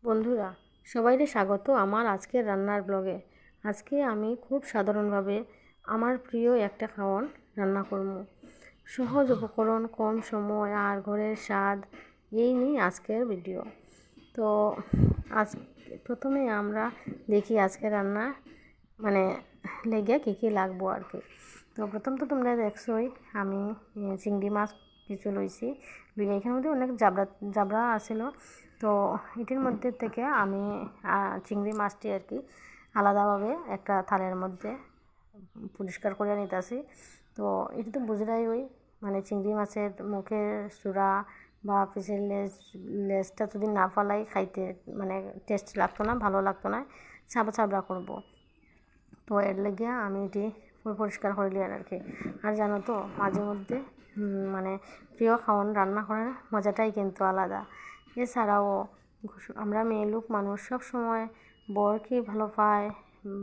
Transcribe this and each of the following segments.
বন্ধুরা, সবাইকে স্বাগত আমার আজকের রান্নার ব্লগে। আজকে আমি খুব সাধারণভাবে আমার প্রিয় একটা খাওয়ান রান্না করব। সহজ উপকরণ, কম সময় আর ঘরের স্বাদ, এই নিয়ে আজকের ভিডিও। তো আজ প্রথমে আমরা দেখি আজকে রান্না লেগে কী লাগবো আর কি। তো প্রথম তো তোমরা দেখছোই আমি চিংড়ি মাছ কিছু লইছি। এখানের মধ্যে অনেক জাবরা আছিল। তো এটির মধ্যে থেকে আমি চিংড়ি মাছটি আর কি আলাদাভাবে একটা থালের মধ্যে পরিষ্কার করে নিতেছি। তো এটি তো বুঝলাই ওই চিংড়ি মাছের মুখের চূড়া বা পিছের লেজটা যদি না ফালাই খাইতে টেস্ট লাগতো না, ভালো লাগতো না, চাবড়া করবো। তো এর লেগে আমি এটি পরিষ্কার করে নিই আর কি। আর জানো তো মাঝে মধ্যে প্রিয় খাওয়ান রান্না করার মজাটাই কিন্তু আলাদা। এছাড়াও আমরা মেয়ে লোক মানুষ সব সময় বর কী ভালো পায়,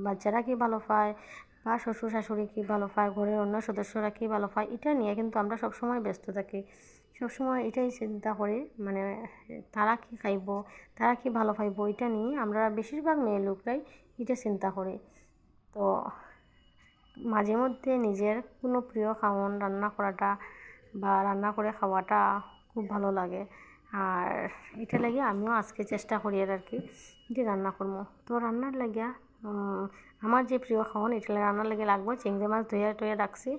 বাচ্চারা কী ভালো পায়, বা শ্বশুর শাশুড়ি কী ভালো পায়, ঘরের অন্য সদস্যরা কী ভালো পায়, এটা নিয়ে কিন্তু আমরা সবসময় ব্যস্ত থাকি। সবসময় এটাই চিন্তা করি তারা কী খাইব, তারা কী ভালো পাইব, এটা নিয়ে আমরা বেশিরভাগ মেয়ে লোকরাই এটা চিন্তা করি। তো মাঝে মধ্যে নিজের কোনো প্রিয় খাওয়ান রান্না করাটা বা রান্না করে খাওয়াটা খুব ভালো লাগে। আর এটা লাগে আমিও আজকে চেষ্টা করি আর কি এটি রান্না করবো। তো রান্নার লাগিয়া আমার যে প্রিয় খাওয়ান এটা রান্নার লাগে লাগবে চিংড়ি মাছ ধুয়ে রাখছি,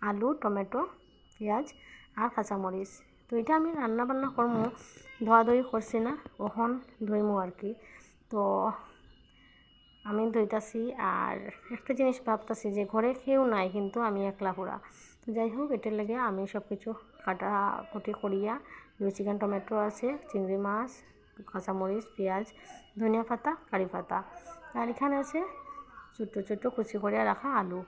আলু, টমেটো, পেঁয়াজ আর কাঁচামরিচ। তো এটা আমি রান্না বান্না করবো, ধোয়াধুয়ি করছি না, ওখন ধুইমু আর কি। তো আমি ধুইতাছি আর একটা জিনিস ভাবতাছি যে ঘরে কেউ নাই, কিন্তু আমি একলা পুরা। তো যাই হোক, এটার লেগে আমি সব কিছু কাটাকুটি করিয়া চিকেন, টমেটো আছে, চিংড়ি মাছ, কাঁচামরিচ, পেঁয়াজ, ধনিয়া পাতা, কারি পাতা, আর এখানে আছে ছোট্টো ছোট্টো কুচি করে রাখা আলু।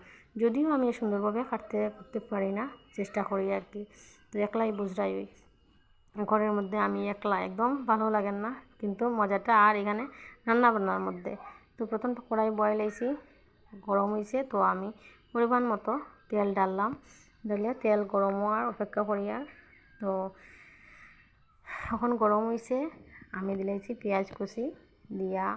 যদিও আমি সুন্দরভাবে করতে পারি না, চেষ্টা করি আর কি। তো একলাই বুঝরাই ওই ঘরের মধ্যে আমি একলা, একদম ভালো লাগেন না কিন্তু মজাটা আর এখানে রান্না বান্নার মধ্যে। তো প্রথম তো কড়াই বয়েল হয়েছি, গরম হয়েছে, তো আমি পরিমাণ মতো তেল ডাললাম, দিলে তেল গরম হওয়ার অপেক্ষা করি। আর তো এখন গরম হয়েছে, আমি দিলাইছি পেঁয়াজ কুচি দিয়া।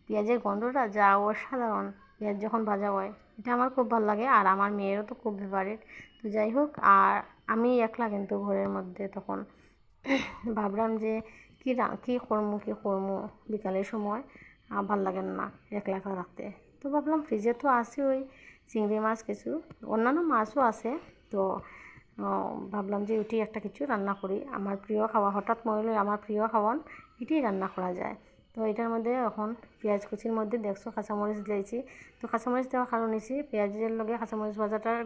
পেঁয়াজের গন্ধটা যা অসাধারণ, পেঁয়াজ যখন ভাজা হয় এটা আমার খুব ভালো লাগে, আর আমার মেয়েরও তো খুব ফেভারিট। তো যাই হোক, আর আমি একলা কিন্তু ঘরের মধ্যে, তখন ভাবলাম যে কী করবো বিকালের সময়, ভাল লাগে না একলা একলা রাখতে। তো ভাবলাম ফ্রিজে তো আছে ওই চিংড়ি মাছ, কিছু অন্যান্য মাছও আছে। তো ভাবলাম যে ওইটি একটা কিছু রান্না করি, আমার প্রিয় খাওয়া, হঠাৎ মনে হলো আমার প্রিয় খাওয়ান এটি রান্না করা যায়। তো এটার মধ্যে এখন পেঁয়াজ কুচির মধ্যে দেখছো কাঁচামরিচ দিয়েছি। তো কাঁচামরিচ দেওয়ার কারণ হয়েছে পেঁয়াজের লগে কাঁচামরিচ ভাজাটার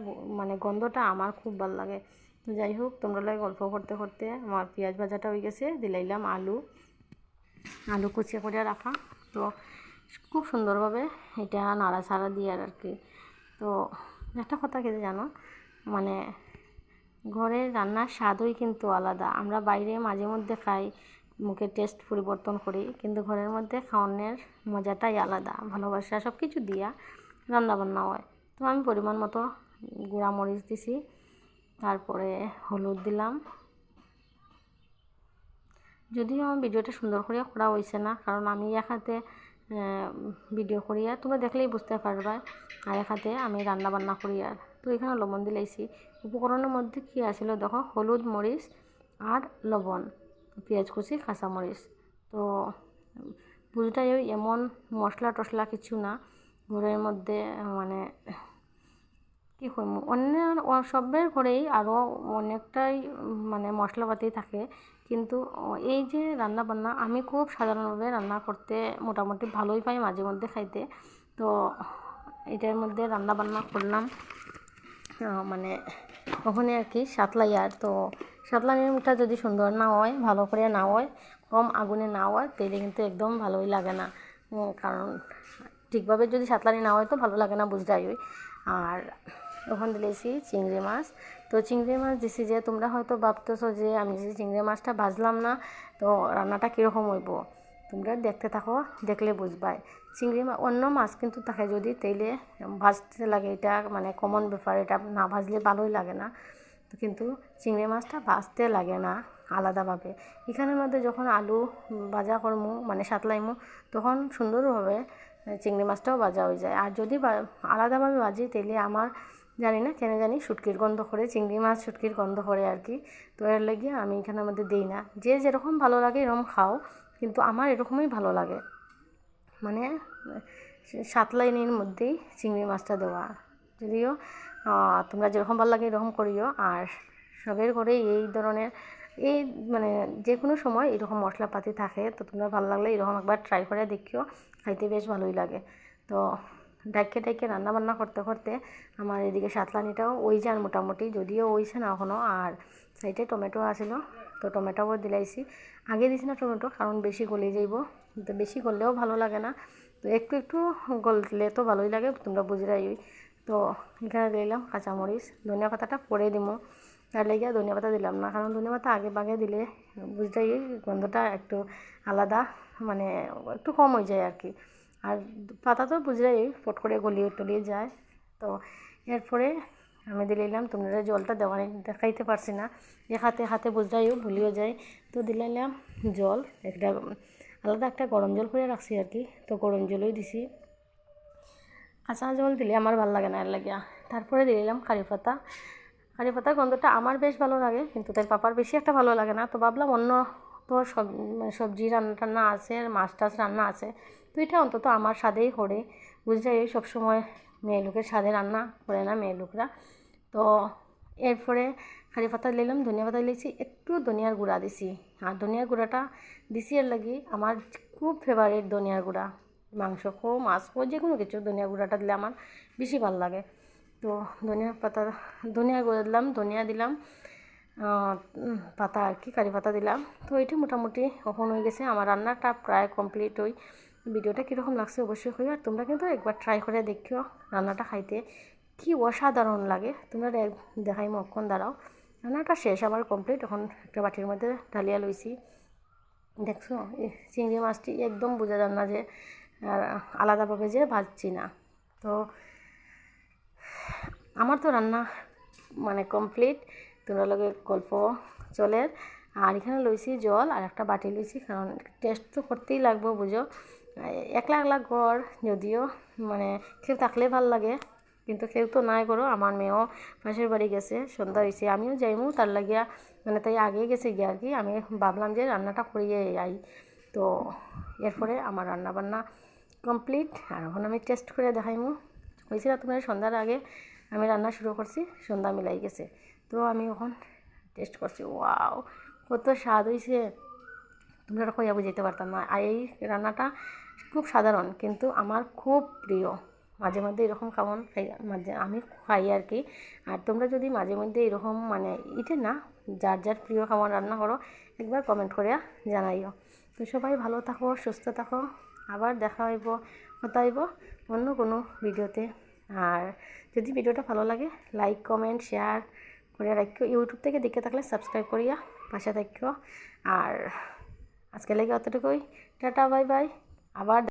গন্ধটা আমার খুব ভালো লাগে। তো যাই হোক, তোমরা লাগে গল্প করতে করতে আমার পেঁয়াজ ভাজাটা হয়ে গেছে, দিলাইলাম আলু কুচিয়ে করে রাখা। তো খুব সুন্দরভাবে এটা নাড়াচাড়া দিয়ে আর কি। তো একটা কথা কি জানো, ঘরের রান্নার স্বাদই কিন্তু আলাদা। আমরা বাইরে মাঝে মধ্যে খাই, মুখের টেস্ট পরিবর্তন করি, কিন্তু ঘরের মধ্যে খাওয়ানোর মজাটাই আলাদা, ভালোবাসা সব কিছু দিয়া রান্নাবান্না হয়। তো আমি পরিমাণ মতো গুঁড়া মরিচ দিছি, তারপরে হলুদ দিলাম। যদিও আমার ভিডিওটা সুন্দর করে করা হয়েছে না, কারণ আমি এক হাতে ভিডিও করি, আর তোমরা দেখলেই বুঝতে পারবা, আর এক হাতে আমি রান্না বান্না করি। আর তো এখানে লবণ দিলাইছি। উপকরণের মধ্যে কী আছিল দেখো, হলুদ, মরিচ আর লবণ, পেঁয়াজ কুচি, কাঁচামরিচ। তো বুঝটাই ওই এমন মশলা টশলা কিছু না ঘরের মধ্যে, কী করব, সবের ঘরেই আরও অনেকটাই মশলাপাতি থাকে, কিন্তু এই যে রান্না বান্না আমি খুব সাধারণভাবে রান্না করতে মোটামুটি ভালোই পাই, মাঝে মধ্যে খাইতে। তো এটার মধ্যে রান্না বান্না করলাম ওখানে আর কি সাতলাই। আর তো সাতলানিটা যদি সুন্দর না হয়, ভালো করে না হয়, কম আগুনে না হয়, তাহলে কিন্তু একদম ভালোই লাগে না। কারণ ঠিকভাবে যদি সাতলানি না হয় তো ভালো লাগে না, বুঝলাই ওই। আর ওখানে দিয়েছি চিংড়ি মাছ। তো চিংড়ি মাছ দিছি যে তোমরা হয়তো ভাবতেছো যে আমি যে চিংড়ি মাছটা ভাজলাম না, তো রান্নাটা কীরকম হইব, তোমরা দেখতে থাকো, দেখলে বুঝবাই। চিংড়ি মাছ অন্য মাছ কিন্তু থাকে যদি, তেলে ভাজতে লাগে, এটা কমন ব্যাপার, এটা না ভাজলে ভালোই লাগে না। তো কিন্তু চিংড়ি মাছটা ভাজতে লাগে না, আলাদাভাবে। এখানের মধ্যে যখন আলু ভাজা করমু মানে সাতলাইমু তখন সুন্দরভাবে চিংড়ি মাছটাও ভাজা হয়ে যায়। আর যদি আলাদাভাবে ভাজি তাহলে আমার জানি না কেন জানি শুটকির গন্ধ করে, চিংড়ি মাছ শুটকির গন্ধ করে আর কি। তো এর লেগে আমি এখানের মধ্যে দিই না। যে যেরকম ভালো লাগে এরকম খাও, কিন্তু আমার এরকমই ভালো লাগে, মানে সাতলাইনের মধ্যেই চিংড়ি মাছটা দেওয়া। যদিও তোমরা যেরকম ভালো লাগে এরকম করিও। আর সবের ঘরে এই ধরনের এই মানে যে কোনো সময় এরকম মশলাপাতি থাকে, তো তোমরা ভালো লাগলে এরকম একবার ট্রাই করে দেখিও, খাইতে বেশ ভালোই লাগে। তো ডাইকে ডাইকে রান্নাবান্না করতে করতে আমার এদিকে সাতলানিটাও ওই যান মোটামুটি, যদিও ওইছে না এখনও। আর সাইডে টমেটো আছিল, তো টমেটোও দিলাইছি। আগে দিছি না টমেটো, কারণ বেশি গলে যাইব, তো বেশি গললেও ভালো লাগে না, তো একটু একটু গললে তো ভালোই লাগে, তোমরা বুঝরাই। তো এখানে দিলাম কাঁচামরিচ, ধনিয়া পাতাটা পরে দিমো, তার লেগে ধনিয়া পাতা দিলাম না, কারণ ধনিয়া পাতা আগে বাগে দিলে বুঝতেই গন্ধটা একটু আলাদা, মানে একটু কম হয়ে যায় আর কি। আর পাতা তো বুঝরাই ফট করে গলিয়ে টলিয়ে যায়। তো এরপরে আমি দিলাম, তোমরা জলটা দেখাইতে পারছি না, এক হাতে হাতে বুঝরাইও ভুলিও যায়। তো দিলাম জল, একটা আলাদা একটা গরম জল করে রাখছি আর কি, তো গরম জলই দিছি। কাঁচা জল দিলে আমার ভালো লাগে না, এর লাগিয়া। তারপরে দিলাম কারি পাতা। কারি পাতার গন্ধটা আমার বেশ ভালো লাগে, কিন্তু তার পাপার বেশি একটা ভালো লাগে না। তো ভাবলাম অন্য তো সবজি রান্না টান্না আছে, মাছ টাছ রান্না আছে, তো এটা অন্তত আমার স্বাদেই করে। বুঝতে সবসময় মেয়ে লোকের স্বাদে রান্না করে না মেয়ে লোকরা। তো এরপরে কারি পাতা দিলাম, ধনিয়া পাতা দিয়েছি, একটু ধনিয়ার গুঁড়া দিছি। আর ধনিয়ার গুঁড়াটা দিছি এর লাগি আমার খুব ফেভারিট ধনিয়ার গুঁড়া, মাংস খো মাছ খো যে কোনো কিছু ধনিয়া গুঁড়াটা দিলে আমার বেশি ভালো লাগে। তো ধনিয়া গুঁড়া দিলাম, ধনিয়া দিলাম, পাতা আর কি কারি পাতা দিলাম। তো এটা মোটামুটি কখন হয়ে গেছে আমার রান্নাটা প্রায় কমপ্লিট হই। ভিডিওটা কীরকম লাগছে অবশ্যই হই। আর তোমরা কিন্তু একবার ট্রাই করে দেখিও, রান্নাটা খাইতে কি অসাধারণ লাগে। তোমরা দেখাই মক্ষণ দাঁড়াও, রান্নাটা শেষ আমার কমপ্লিট। এখন একটা বাটির মধ্যে ঢালিয়া লইছি। দেখছো চিংড়ি মাছটি একদম বোঝা যান না যে আলাদাভাবে যে ভাজছি না। তো আমার তো রান্না মানে কমপ্লিট, তোমরা লগে গল্প চলে। আর এখানে লইছি জল আর একটা বাটি লইছি, কারণ টেস্ট তো করতেই লাগবো বুঝো। একলা একলা ঘর যদিও মানে কেউ থাকলে ভাল লাগে, কিন্তু কেউ তো নাই করো। আমার মেয়েও পাশের বাড়ি গেছে, সন্ধ্যা হয়েছে, আমিও যাইমু তার লাগিয়া, মানে তাই আগে গেছে গিয়ে আর কি। আমি ভাবলাম যে রান্নাটা করিয়ে আই। তো এরপরে আমার রান্না বান্না কমপ্লিট, আর এখন আমি টেস্ট করে দেখাইমু। হয়েছিল তোমার সন্ধ্যার আগে আমি রান্না শুরু করছি, সন্ধ্যা মিলাই গেছে। তো আমি এখন টেস্ট করছি, ওয়াও কত স্বাদ হয়েছে, তোমরা কইয়া বুঝাইতে পারতাম না। আর এই রান্নাটা খুব সাধারণ, কিন্তু আমার খুব প্রিয়। মাঝে মধ্যে এরকম খাবার খাই, মাঝে আমি খাই আর কি। আর তোমরা যদি মাঝে মধ্যে এরকম মানে ইটে না যার যার প্রিয় খাবার রান্না করো, একবার কমেন্ট করে জানাইও। তো সবাই ভালো থাকো, সুস্থ থাকো, আবার দেখা হইব, কথা হইব অন্য কোনো ভিডিওতে। আর যদি ভিডিওটা ভালো লাগে লাইক কমেন্ট শেয়ার করে রাখিও। ইউটিউব থেকে দেখে থাকলে সাবস্ক্রাইব করিয়া পাশে থাকিও। আর আজকে লেগে অতটুকুই, টাটা বাই বাই, আবার